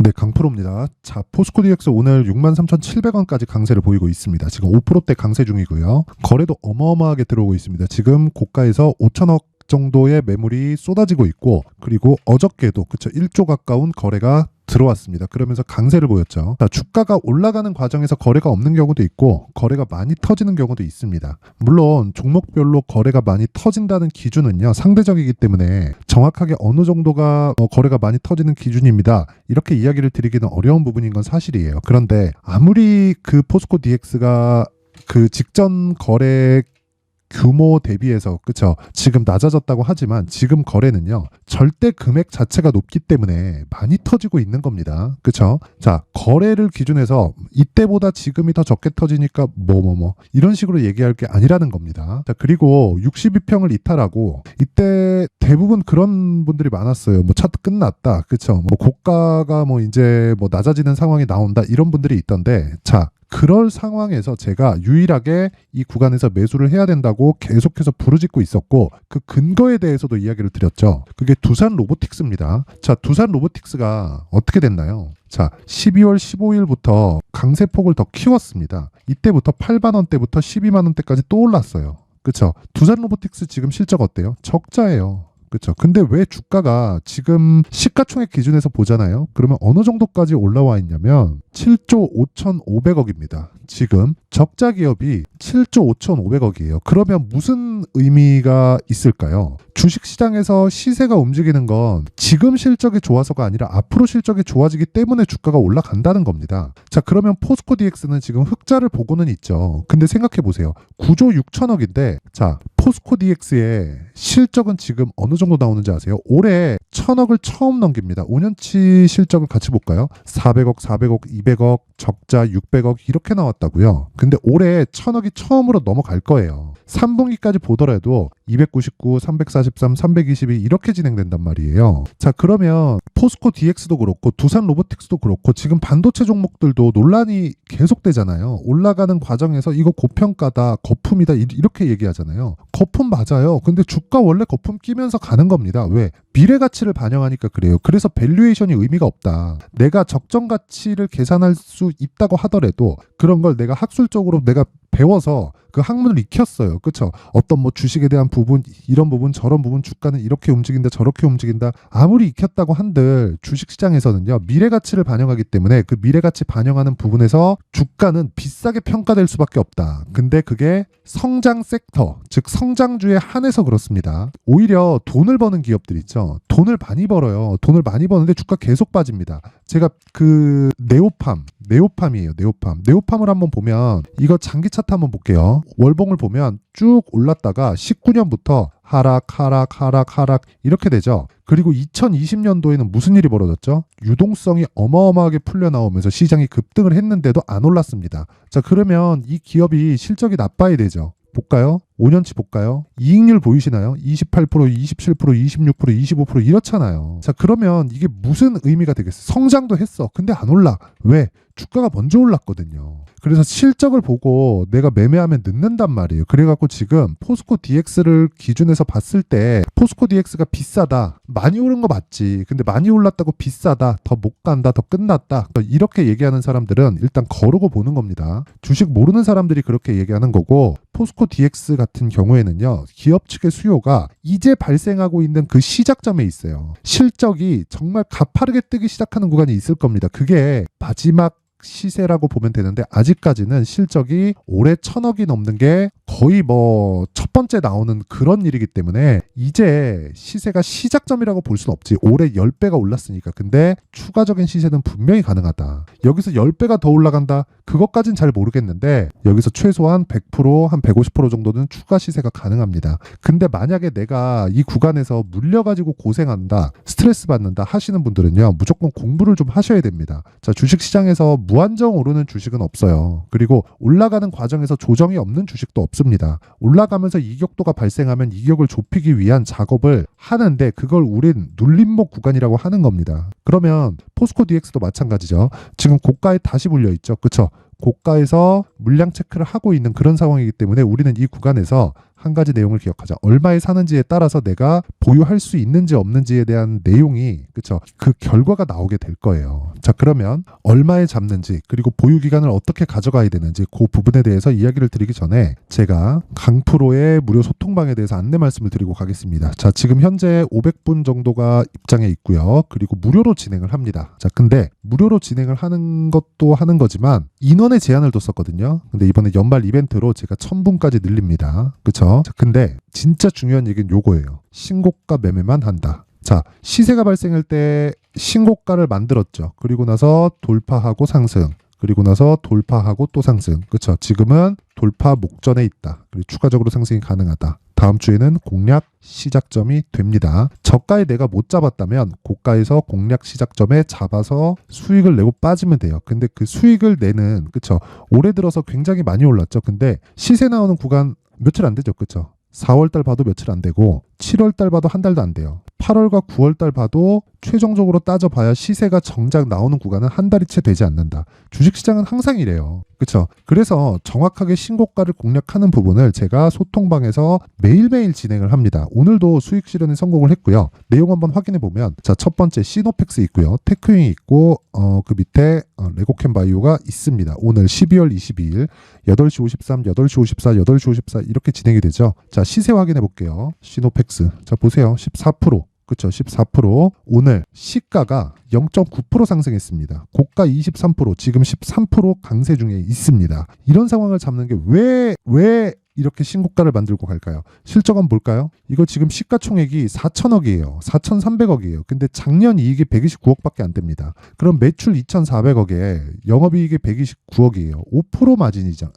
네, 강프로입니다. 자, 포스코 DX 오늘 63,700원까지 강세를 보이고 있습니다. 지금 5%대 강세 중이고요. 거래도 어마어마하게 들어오고 있습니다. 지금 고가에서 5천억 정도의 매물이 쏟아지고 있고, 그리고 어저께도 그쵸 1조 가까운 거래가 들어왔습니다. 그러면서 강세를 보였죠. 자, 주가가 올라가는 과정에서 거래가 없는 경우도 있고 거래가 많이 터지는 경우도 있습니다. 물론 종목별로 거래가 많이 터진다는 기준은요 상대적이기 때문에 정확하게 어느 정도가 거래가 많이 터지는 기준입니다, 이렇게 이야기를 드리기는 어려운 부분인 건 사실이에요. 그런데 아무리 그 포스코 DX가 그 직전 거래 규모 대비해서 그쵸 지금 낮아졌다고 하지만 지금 거래는요 절대 금액 자체가 높기 때문에 많이 터지고 있는 겁니다. 그쵸? 자, 거래를 기준해서 이때보다 지금이 더 적게 터지니까 이런 식으로 얘기할 게 아니라는 겁니다. 자, 그리고 62평을 이탈하고 이때 대부분 그런 분들이 많았어요. 차트 끝났다, 그쵸? 고가가 이제 낮아지는 상황이 나온다, 이런 분들이 있던데, 자, 그럴 상황에서 제가 유일하게 이 구간에서 매수를 해야 된다고 계속해서 부르짖고 있었고, 그 근거에 대해서도 이야기를 드렸죠. 그게 두산 로보틱스입니다. 자, 두산 로보틱스가 어떻게 됐나요? 자, 12월 15일부터 강세폭을 더 키웠습니다. 이때부터 8만 원대부터 12만 원대까지 또 올랐어요. 그쵸? 두산 로보틱스 지금 실적 어때요? 적자예요. 그렇죠. 근데 왜 주가가 지금 시가총액 기준에서 보잖아요. 그러면 어느 정도까지 올라와 있냐면 7조 5,500억입니다. 지금 적자 기업이 7조 5,500억이에요. 그러면 무슨 의미가 있을까요? 주식시장에서 시세가 움직이는 건 지금 실적이 좋아서가 아니라 앞으로 실적이 좋아지기 때문에 주가가 올라간다는 겁니다. 자, 그러면 포스코 DX는 지금 흑자를 보고는 있죠. 근데 생각해 보세요. 9조 6천억인데, 자, 포스코 DX의 실적은 지금 어느 정도 나오는지 아세요? 올해 1,000억을 처음 넘깁니다. 5년치 실적을 같이 볼까요? 400억, 400억, 200억, 적자 600억 이렇게 나왔다고요. 근데 올해 1,000억이 처음으로 넘어갈 거예요. 3분기까지 보더라도 299, 343, 322 이렇게 진행된단 말이에요. 자, 그러면 포스코 DX도 그렇고 두산 로보틱스도 그렇고 지금 반도체 종목들도 논란이 계속되잖아요. 올라가는 과정에서 이거 고평가다, 거품이다 이렇게 얘기하잖아요. 거품 맞아요. 근데 주가 원래 거품 끼면서 가는 겁니다. 왜? 미래 가치를 반영하니까 그래요. 그래서 밸류에이션이 의미가 없다. 내가 적정 가치를 계산할 수 있다고 하더라도 그런 걸 내가 학술적으로 내가 배워서 그 학문을 익혔어요. 그쵸? 어떤 주식에 대한 부분, 이런 부분, 저런 부분, 주가는 이렇게 움직인다, 저렇게 움직인다. 아무리 익혔다고 한들 주식시장에서는요, 미래가치를 반영하기 때문에 그 미래가치 반영하는 부분에서 주가는 비싸게 평가될 수밖에 없다. 근데 그게 성장 섹터, 즉 성장주에 한해서 그렇습니다. 오히려 돈을 버는 기업들 있죠. 돈을 많이 벌어요. 돈을 많이 버는데 주가 계속 빠집니다. 제가 그 네오팜이에요. 네오팜을 한번 보면, 이거 장기 차트 한번 볼게요. 월봉을 보면 쭉 올랐다가 19년부터 하락 이렇게 되죠. 그리고 2020년도에는 무슨 일이 벌어졌죠? 유동성이 어마어마하게 풀려 나오면서 시장이 급등을 했는데도 안 올랐습니다. 자, 그러면 이 기업이 실적이 나빠야 되죠. 볼까요? 5년치 볼까요? 이익률 보이시나요? 28%, 27%, 26%, 25% 이렇잖아요. 자, 그러면 이게 무슨 의미가 되겠어요? 성장도 했어. 근데 안 올라. 왜? 주가가 먼저 올랐거든요. 그래서 실적을 보고 내가 매매하면 늦는단 말이에요. 그래갖고 지금 포스코 DX를 기준해서 봤을 때 포스코 DX가 비싸다, 많이 오른 거 맞지. 근데 많이 올랐다고 비싸다, 더 못 간다, 더 끝났다, 이렇게 얘기하는 사람들은 일단 거르고 보는 겁니다. 주식 모르는 사람들이 그렇게 얘기하는 거고, 포스코 DX 같은 경우에는요, 기업 측의 수요가 이제 발생하고 있는 그 시작점에 있어요. 실적이 정말 가파르게 뜨기 시작하는 구간이 있을 겁니다. 그게 마지막 시세라고 보면 되는데, 아직까지는 실적이 올해 1,000억이 넘는 게 거의 첫 번째 나오는 그런 일이기 때문에 이제 시세가 시작점이라고 볼 수는 없지. 올해 10배가 올랐으니까. 근데 추가적인 시세는 분명히 가능하다. 여기서 10배가 더 올라간다? 그것까진 잘 모르겠는데 여기서 최소한 100%, 한 150% 정도는 추가 시세가 가능합니다. 근데 만약에 내가 이 구간에서 물려가지고 고생한다, 스트레스 받는다 하시는 분들은요, 무조건 공부를 좀 하셔야 됩니다. 자, 주식시장에서 무한정 오르는 주식은 없어요. 그리고 올라가는 과정에서 조정이 없는 주식도 없습니다. 올라가면서 이격도가 발생하면 이격을 좁히기 위한 작업을 하는데 그걸 우린 눌림목 구간이라고 하는 겁니다. 그러면 포스코 DX도 마찬가지죠. 지금 고가에 다시 물려있죠. 그쵸? 고가에서 물량 체크를 하고 있는 그런 상황이기 때문에 우리는 이 구간에서 한 가지 내용을 기억하자. 얼마에 사는지에 따라서 내가 보유할 수 있는지 없는지에 대한 내용이 그쵸? 그 결과가 나오게 될 거예요. 자, 그러면 얼마에 잡는지 그리고 보유 기간을 어떻게 가져가야 되는지 그 부분에 대해서 이야기를 드리기 전에 제가 강프로의 무료 소통방에 대해서 안내 말씀을 드리고 가겠습니다. 자, 지금 현재 500분 정도가 입장해 있고요. 그리고 무료로 진행을 합니다. 자, 근데 무료로 진행을 하는 것도 하는 거지만 인원의 제한을 뒀었거든요. 근데 이번에 연말 이벤트로 제가 1000분까지 늘립니다. 그쵸? 자, 근데 진짜 중요한 얘기는 요거예요. 신고가 매매만 한다. 자, 시세가 발생할 때 신고가를 만들었죠. 그리고 나서 돌파하고 상승. 그리고 나서 돌파하고 또 상승. 그쵸? 지금은 돌파 목전에 있다. 그리고 추가적으로 상승이 가능하다. 다음 주에는 공략 시작점이 됩니다. 저가에 내가 못 잡았다면 고가에서 공략 시작점에 잡아서 수익을 내고 빠지면 돼요. 근데 그 수익을 내는 그쵸? 올해 들어서 굉장히 많이 올랐죠. 근데 시세 나오는 구간 며칠 안 되죠. 그쵸? 4월달 봐도 며칠 안 되고 7월달 봐도 한 달도 안 돼요. 8월과 9월달 봐도 최종적으로 따져봐야 시세가 정작 나오는 구간은 한 달이 채 되지 않는다. 주식시장은 항상 이래요. 그렇죠? 그래서 정확하게 신고가를 공략하는 부분을 제가 소통방에서 매일매일 진행을 합니다. 오늘도 수익 실현에 성공을 했고요. 내용 한번 확인해 보면 자, 첫 번째 시노펙스 있고요. 테크윙 있고 그 밑에 레고캠바이오가 있습니다. 오늘 12월 22일 8시 53, 8시 54, 8시 54 이렇게 진행이 되죠. 자, 시세 확인해 볼게요. 시노펙스. 자, 보세요. 14%. 그쵸? 14%. 오늘 시가가 0.9% 상승했습니다. 고가 23%, 지금 13% 강세 중에 있습니다. 이런 상황을 잡는 게 왜 이렇게 신고가를 만들고 갈까요? 실적은 뭘까요? 이거 지금 시가총액이 4천억이에요. 4,300억이에요. 근데 작년 이익이 129억밖에 안 됩니다. 그럼 매출 2,400억에 영업이익이 129억이에요. 5% 마진이죠.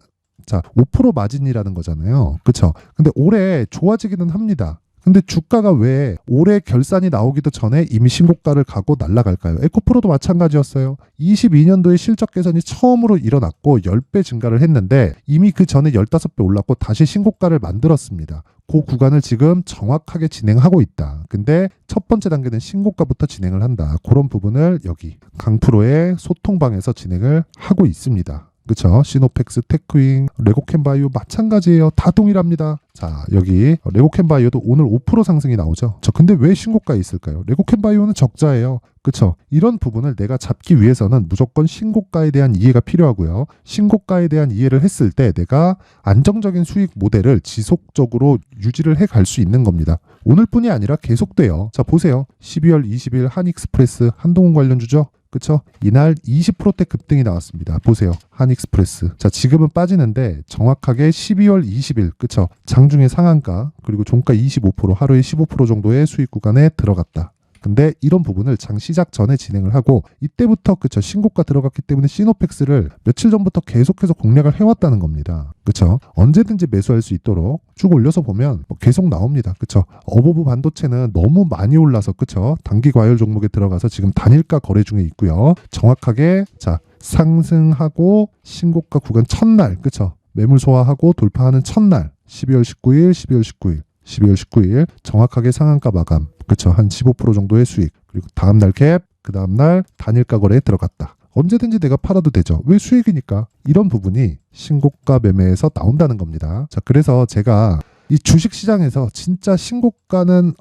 자, 5% 마진이라는 거잖아요. 그쵸? 근데 올해 좋아지기는 합니다. 근데 주가가 왜 올해 결산이 나오기도 전에 이미 신고가를 가고 날아갈까요? 에코프로도 마찬가지였어요. 22년도에 실적 개선이 처음으로 일어났고 10배 증가를 했는데 이미 그 전에 15배 올랐고 다시 신고가를 만들었습니다. 그 구간을 지금 정확하게 진행하고 있다. 근데 첫 번째 단계는 신고가부터 진행을 한다. 그런 부분을 여기 강프로의 소통방에서 진행을 하고 있습니다. 그쵸? 시노펙스, 테크윙, 레고캠바이오 마찬가지예요. 다 동일합니다. 자, 여기 레고캠바이오도 오늘 5% 상승이 나오죠. 근데 왜 신고가에 있을까요? 레고캠바이오는 적자예요. 그쵸? 이런 부분을 내가 잡기 위해서는 무조건 신고가에 대한 이해가 필요하고요. 신고가에 대한 이해를 했을 때 내가 안정적인 수익 모델을 지속적으로 유지를 해 갈 수 있는 겁니다. 오늘뿐이 아니라 계속돼요. 자, 보세요. 12월 20일 한익스프레스 한동훈 관련주죠? 그쵸? 이날 20%대 급등이 나왔습니다. 보세요. 한익스프레스. 자, 지금은 빠지는데 정확하게 12월 20일, 그쵸? 장중에 상한가, 그리고 종가 25%, 하루에 15% 정도의 수익 구간에 들어갔다. 근데 이런 부분을 장 시작 전에 진행을 하고 이때부터 그쵸 신고가 들어갔기 때문에 시노펙스를 며칠 전부터 계속해서 공략을 해왔다는 겁니다. 그쵸? 언제든지 매수할 수 있도록 쭉 올려서 보면 계속 나옵니다. 그쵸? 어버브 반도체는 너무 많이 올라서 그쵸? 단기 과열 종목에 들어가서 지금 단일가 거래 중에 있고요. 정확하게 자 상승하고 신고가 구간 첫날 그쵸? 매물 소화하고 돌파하는 첫날 12월 19일, 12월 19일 12월 19일 정확하게 상한가 마감. 그렇죠. 한 15% 정도의 수익. 그리고 다음날 캡, 그 다음날 단일가 거래에 들어갔다. 언제든지 내가 팔아도 되죠. 왜 수익이니까. 이런 부분이 신고가 매매에서 나온다는 겁니다. 자, 그래서 제가 이 주식시장에서 진짜 신고가는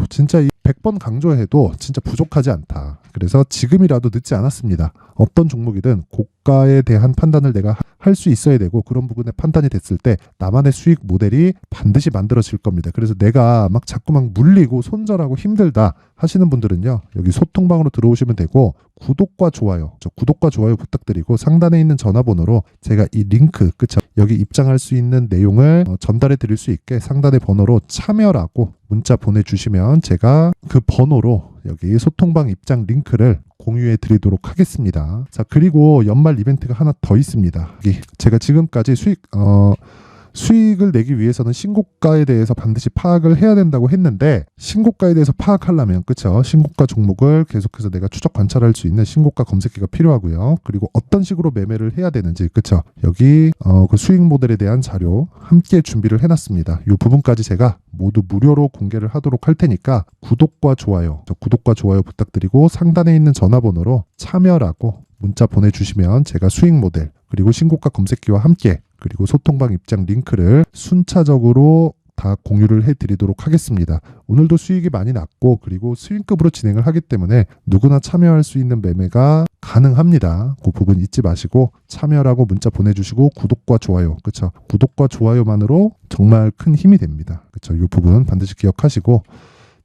진짜 이 100번 강조해도 진짜 부족하지 않다. 그래서 지금이라도 늦지 않았습니다. 어떤 종목이든 고가에 대한 판단을 내가 할 수 있어야 되고 그런 부분에 판단이 됐을 때 나만의 수익 모델이 반드시 만들어질 겁니다. 그래서 내가 막 자꾸 막 물리고 손절하고 힘들다 하시는 분들은요. 여기 소통방으로 들어오시면 되고 구독과 좋아요. 구독과 좋아요 부탁드리고 상단에 있는 전화번호로 제가 이 링크 그쵸? 여기 입장할 수 있는 내용을 전달해 드릴 수 있게 상단의 번호로 참여라고 문자 보내주시면 제가 그 번호로 여기 소통방 입장 링크를 공유해 드리도록 하겠습니다. 자, 그리고 연말 이벤트가 하나 더 있습니다. 여기 제가 지금까지 수익을 내기 위해서는 신고가에 대해서 반드시 파악을 해야 된다고 했는데 신고가에 대해서 파악하려면 그쵸 신고가 종목을 계속해서 내가 추적 관찰할 수 있는 신고가 검색기가 필요하고요. 그리고 어떤 식으로 매매를 해야 되는지 그쵸 여기 그 수익 모델에 대한 자료 함께 준비를 해놨습니다. 이 부분까지 제가 모두 무료로 공개를 하도록 할 테니까 구독과 좋아요 부탁드리고 상단에 있는 전화번호로 참여라고 문자 보내주시면 제가 수익 모델 그리고 신고가 검색기와 함께 그리고 소통방 입장 링크를 순차적으로 다 공유를 해드리도록 하겠습니다. 오늘도 수익이 많이 났고 그리고 스윙급으로 진행을 하기 때문에 누구나 참여할 수 있는 매매가 가능합니다. 그 부분 잊지 마시고 참여라고 문자 보내주시고 구독과 좋아요, 그쵸? 구독과 좋아요만으로 정말 큰 힘이 됩니다. 그쵸? 이 부분 반드시 기억하시고,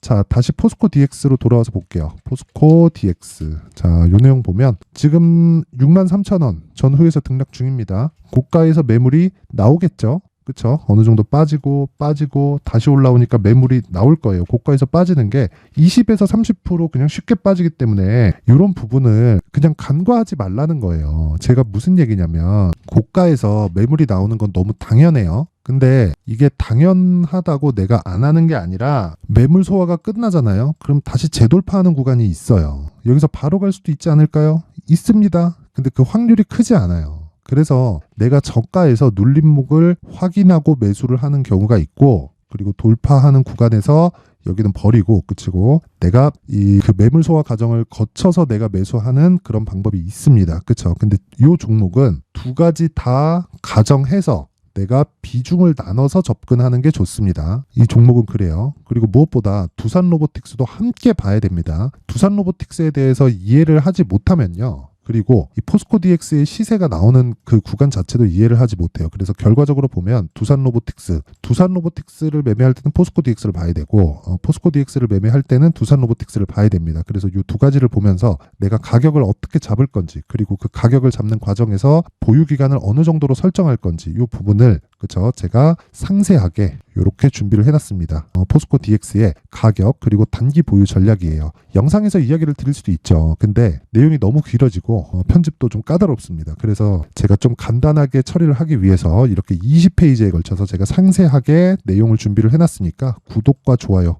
자, 다시 포스코 DX로 돌아와서 볼게요. 포스코 DX. 자, 요 내용 보면 지금 63,000원 전후에서 등락 중입니다. 고가에서 매물이 나오겠죠. 그쵸? 어느 정도 빠지고 다시 올라오니까 매물이 나올 거예요. 고가에서 빠지는 게 20에서 30% 그냥 쉽게 빠지기 때문에 이런 부분을 그냥 간과하지 말라는 거예요. 제가 무슨 얘기냐면 고가에서 매물이 나오는 건 너무 당연해요. 근데 이게 당연하다고 내가 안 하는 게 아니라 매물 소화가 끝나잖아요. 그럼 다시 재돌파하는 구간이 있어요. 여기서 바로 갈 수도 있지 않을까요? 있습니다. 근데 그 확률이 크지 않아요. 그래서 내가 저가에서 눌림목을 확인하고 매수를 하는 경우가 있고, 그리고 돌파하는 구간에서 여기는 버리고 그치고 내가 그 매물 소화 과정을 거쳐서 내가 매수하는 그런 방법이 있습니다. 그쵸? 근데 이 종목은 두 가지 다 가정해서 내가 비중을 나눠서 접근하는 게 좋습니다. 이 종목은 그래요. 그리고 무엇보다 두산 로보틱스도 함께 봐야 됩니다. 두산 로보틱스에 대해서 이해를 하지 못하면요, 그리고 이 포스코 DX의 시세가 나오는 그 구간 자체도 이해를 하지 못해요. 그래서 결과적으로 보면 두산 로보틱스를 매매할 때는 포스코 DX를 봐야 되고, 포스코 DX를 매매할 때는 두산 로보틱스를 봐야 됩니다. 그래서 이 두 가지를 보면서 내가 가격을 어떻게 잡을 건지, 그리고 그 가격을 잡는 과정에서 보유 기간을 어느 정도로 설정할 건지, 이 부분을 그쵸? 제가 상세하게 이렇게 준비를 해놨습니다. 포스코 DX의 가격 그리고 단기 보유 전략이에요. 영상에서 이야기를 드릴 수도 있죠. 근데 내용이 너무 길어지고 편집도 좀 까다롭습니다. 그래서 제가 좀 간단하게 처리를 하기 위해서 이렇게 20페이지에 걸쳐서 제가 상세하게 내용을 준비를 해놨으니까 구독과 좋아요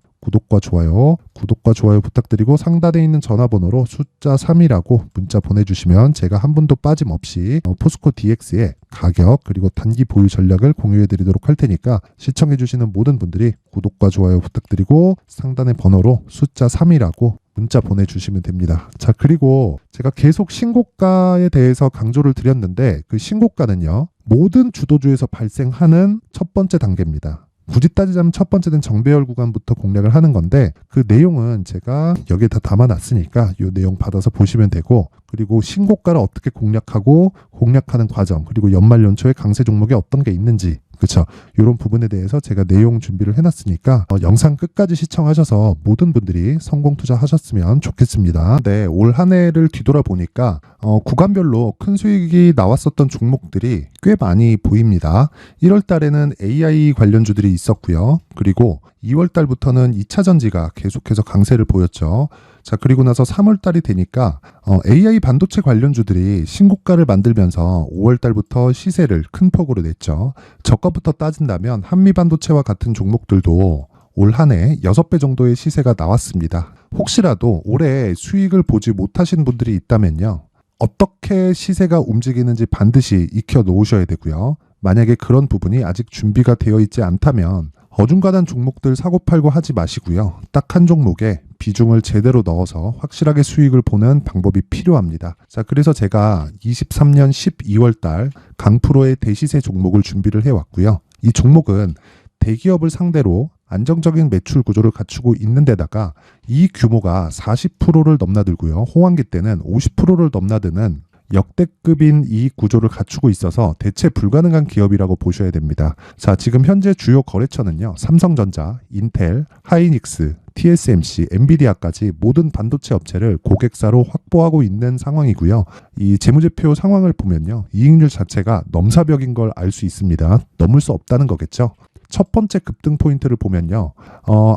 부탁드리고, 상단에 있는 전화번호로 숫자 3이라고 문자 보내주시면 제가 한 분도 빠짐없이 포스코 DX의 가격 그리고 단기 보유 전략을 공유해 드리도록 할 테니까 시청해 주시는 모든 분들이 구독과 좋아요 부탁드리고 상단의 번호로 숫자 3이라고 문자 보내주시면 됩니다. 자, 그리고 제가 계속 신고가에 대해서 강조를 드렸는데 그 신고가는요, 모든 주도주에서 발생하는 첫 번째 단계입니다. 굳이 따지자면 첫 번째는 정배열 구간부터 공략을 하는 건데, 그 내용은 제가 여기에 다 담아놨으니까 이 내용 받아서 보시면 되고, 그리고 신고가를 어떻게 공략하고 공략하는 과정, 그리고 연말 연초에 강세 종목이 어떤 게 있는지, 그쵸? 이런 부분에 대해서 제가 내용 준비를 해놨으니까 영상 끝까지 시청하셔서 모든 분들이 성공 투자하셨으면 좋겠습니다. 네, 올 한 해를 뒤돌아보니까 구간별로 큰 수익이 나왔었던 종목들이 꽤 많이 보입니다. 1월 달에는 AI 관련주들이 있었고요. 그리고 2월 달부터는 2차 전지가 계속해서 강세를 보였죠. 자, 그리고 나서 3월 달이 되니까 AI 반도체 관련주들이 신고가를 만들면서 5월 달부터 시세를 큰 폭으로 냈죠. 저가부터 따진다면 한미 반도체와 같은 종목들도 올 한 해 6배 정도의 시세가 나왔습니다. 혹시라도 올해 수익을 보지 못하신 분들이 있다면요, 어떻게 시세가 움직이는지 반드시 익혀 놓으셔야 되고요. 만약에 그런 부분이 아직 준비가 되어 있지 않다면 어중간한 종목들 사고팔고 하지 마시고요. 딱 한 종목에 비중을 제대로 넣어서 확실하게 수익을 보는 방법이 필요합니다. 자, 그래서 제가 23년 12월 달 강프로의 대시세 종목을 준비를 해왔고요. 이 종목은 대기업을 상대로 안정적인 매출 구조를 갖추고 있는 데다가 이 규모가 40%를 넘나들고요. 호황기 때는 50%를 넘나드는 역대급인 이익 구조를 갖추고 있어서 대체 불가능한 기업이라고 보셔야 됩니다. 자, 지금 현재 주요 거래처는요, 삼성전자, 인텔, 하이닉스, TSMC, 엔비디아까지 모든 반도체 업체를 고객사로 확보하고 있는 상황이고요. 이 재무제표 상황을 보면요, 이익률 자체가 넘사벽인 걸 알 수 있습니다. 넘을 수 없다는 거겠죠. 첫 번째 급등 포인트를 보면요,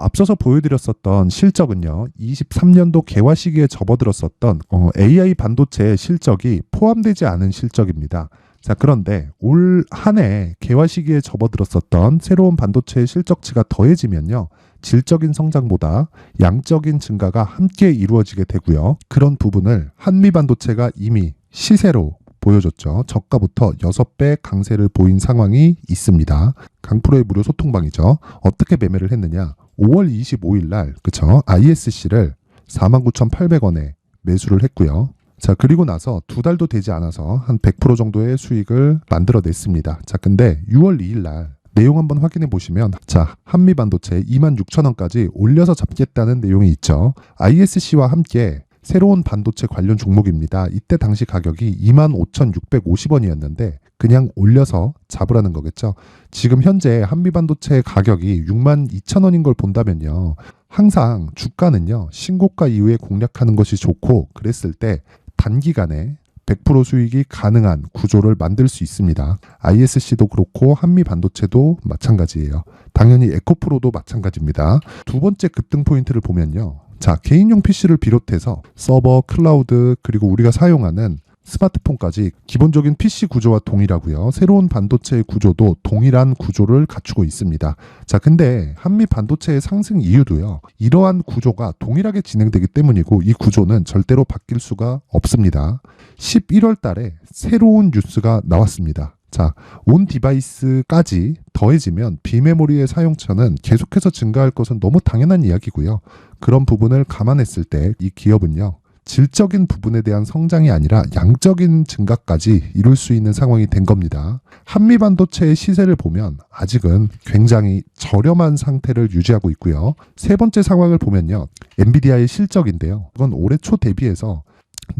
앞서서 보여드렸었던 실적은요, 23년도 개화 시기에 접어들었었던 AI 반도체의 실적이 포함되지 않은 실적입니다. 자, 그런데 올 한 해 개화 시기에 접어들었었던 새로운 반도체의 실적치가 더해지면요, 질적인 성장보다 양적인 증가가 함께 이루어지게 되고요. 그런 부분을 한미 반도체가 이미 시세로 보여줬죠. 저가부터 6배 강세를 보인 상황이 있습니다. 강프로의 무료 소통방이죠. 어떻게 매매를 했느냐? 5월 25일 날, 그쵸? ISC를 49,800원에 매수를 했고요. 자, 그리고 나서 두 달도 되지 않아서 한 100% 정도의 수익을 만들어냈습니다. 자, 근데 6월 2일 날 내용 한번 확인해 보시면 자, 한미반도체 26,000원까지 올려서 잡겠다는 내용이 있죠. ISC와 함께 새로운 반도체 관련 종목입니다. 이때 당시 가격이 25,650원이었는데 그냥 올려서 잡으라는 거겠죠. 지금 현재 한미반도체 가격이 62,000원인 걸 본다면요. 항상 주가는요. 신고가 이후에 공략하는 것이 좋고 그랬을 때 단기간에 100% 수익이 가능한 구조를 만들 수 있습니다. ISC도 그렇고 한미반도체도 마찬가지예요. 당연히 에코프로도 마찬가지입니다. 두 번째 급등 포인트를 보면요. 자, 개인용 PC를 비롯해서 서버, 클라우드, 그리고 우리가 사용하는 스마트폰까지 기본적인 PC 구조와 동일하고요. 새로운 반도체의 구조도 동일한 구조를 갖추고 있습니다. 자, 근데 한미 반도체의 상승 이유도요. 이러한 구조가 동일하게 진행되기 때문이고 이 구조는 절대로 바뀔 수가 없습니다. 11월 달에 새로운 뉴스가 나왔습니다. 자, 온 디바이스까지 더해지면 비메모리의 사용처는 계속해서 증가할 것은 너무 당연한 이야기고요. 그런 부분을 감안했을 때 이 기업은요. 질적인 부분에 대한 성장이 아니라 양적인 증가까지 이룰 수 있는 상황이 된 겁니다. 한미반도체의 시세를 보면 아직은 굉장히 저렴한 상태를 유지하고 있고요. 세 번째 상황을 보면요. 엔비디아의 실적인데요. 이건 올해 초 대비해서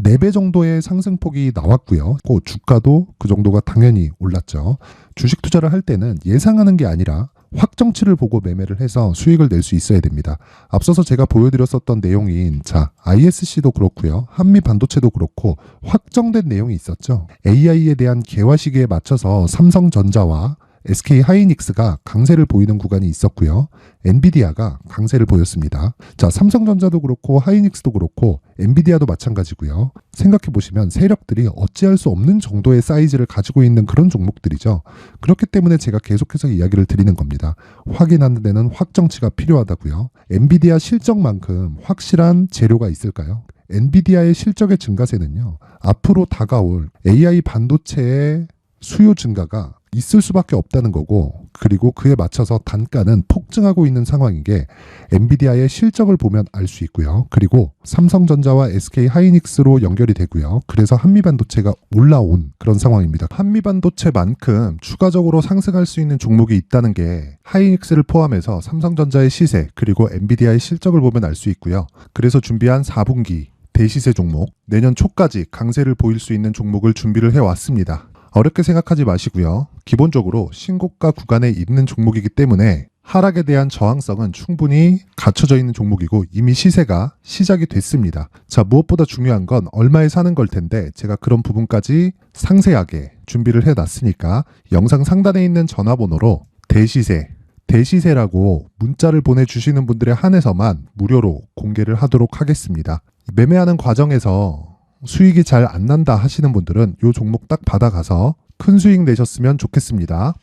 4배 정도의 상승폭이 나왔고요. 그 주가도 그 정도가 당연히 올랐죠. 주식 투자를 할 때는 예상하는 게 아니라 확정치를 보고 매매를 해서 수익을 낼 수 있어야 됩니다. 앞서서 제가 보여드렸었던 내용인 자, ISC도 그렇고요. 한미 반도체도 그렇고 확정된 내용이 있었죠. AI에 대한 개화 시기에 맞춰서 삼성전자와 SK 하이닉스가 강세를 보이는 구간이 있었고요. 엔비디아가 강세를 보였습니다. 자, 삼성전자도 그렇고 하이닉스도 그렇고 엔비디아도 마찬가지고요. 생각해 보시면 세력들이 어찌할 수 없는 정도의 사이즈를 가지고 있는 그런 종목들이죠. 그렇기 때문에 제가 계속해서 이야기를 드리는 겁니다. 확인하는 데는 확정치가 필요하다고요. 엔비디아 실적만큼 확실한 재료가 있을까요? 엔비디아의 실적의 증가세는요. 앞으로 다가올 AI 반도체의 수요 증가가 있을 수밖에 없다는 거고 그리고 그에 맞춰서 단가는 폭증하고 있는 상황인 게 엔비디아의 실적을 보면 알 수 있고요. 그리고 삼성전자와 SK 하이닉스로 연결이 되고요. 그래서 한미반도체가 올라온 그런 상황입니다. 한미반도체만큼 추가적으로 상승할 수 있는 종목이 있다는 게 하이닉스를 포함해서 삼성전자의 시세 그리고 엔비디아의 실적을 보면 알 수 있고요. 그래서 준비한 4분기 대시세 종목 내년 초까지 강세를 보일 수 있는 종목을 준비를 해왔습니다. 어렵게 생각하지 마시고요. 기본적으로 신고가 구간에 있는 종목이기 때문에 하락에 대한 저항성은 충분히 갖춰져 있는 종목이고 이미 시세가 시작이 됐습니다. 자, 무엇보다 중요한 건 얼마에 사는 걸 텐데 제가 그런 부분까지 상세하게 준비를 해놨으니까 영상 상단에 있는 전화번호로 대시세라고 문자를 보내주시는 분들에 한해서만 무료로 공개를 하도록 하겠습니다. 매매하는 과정에서 수익이 잘 안 난다 하시는 분들은 이 종목 딱 받아가서 큰 수익 내셨으면 좋겠습니다.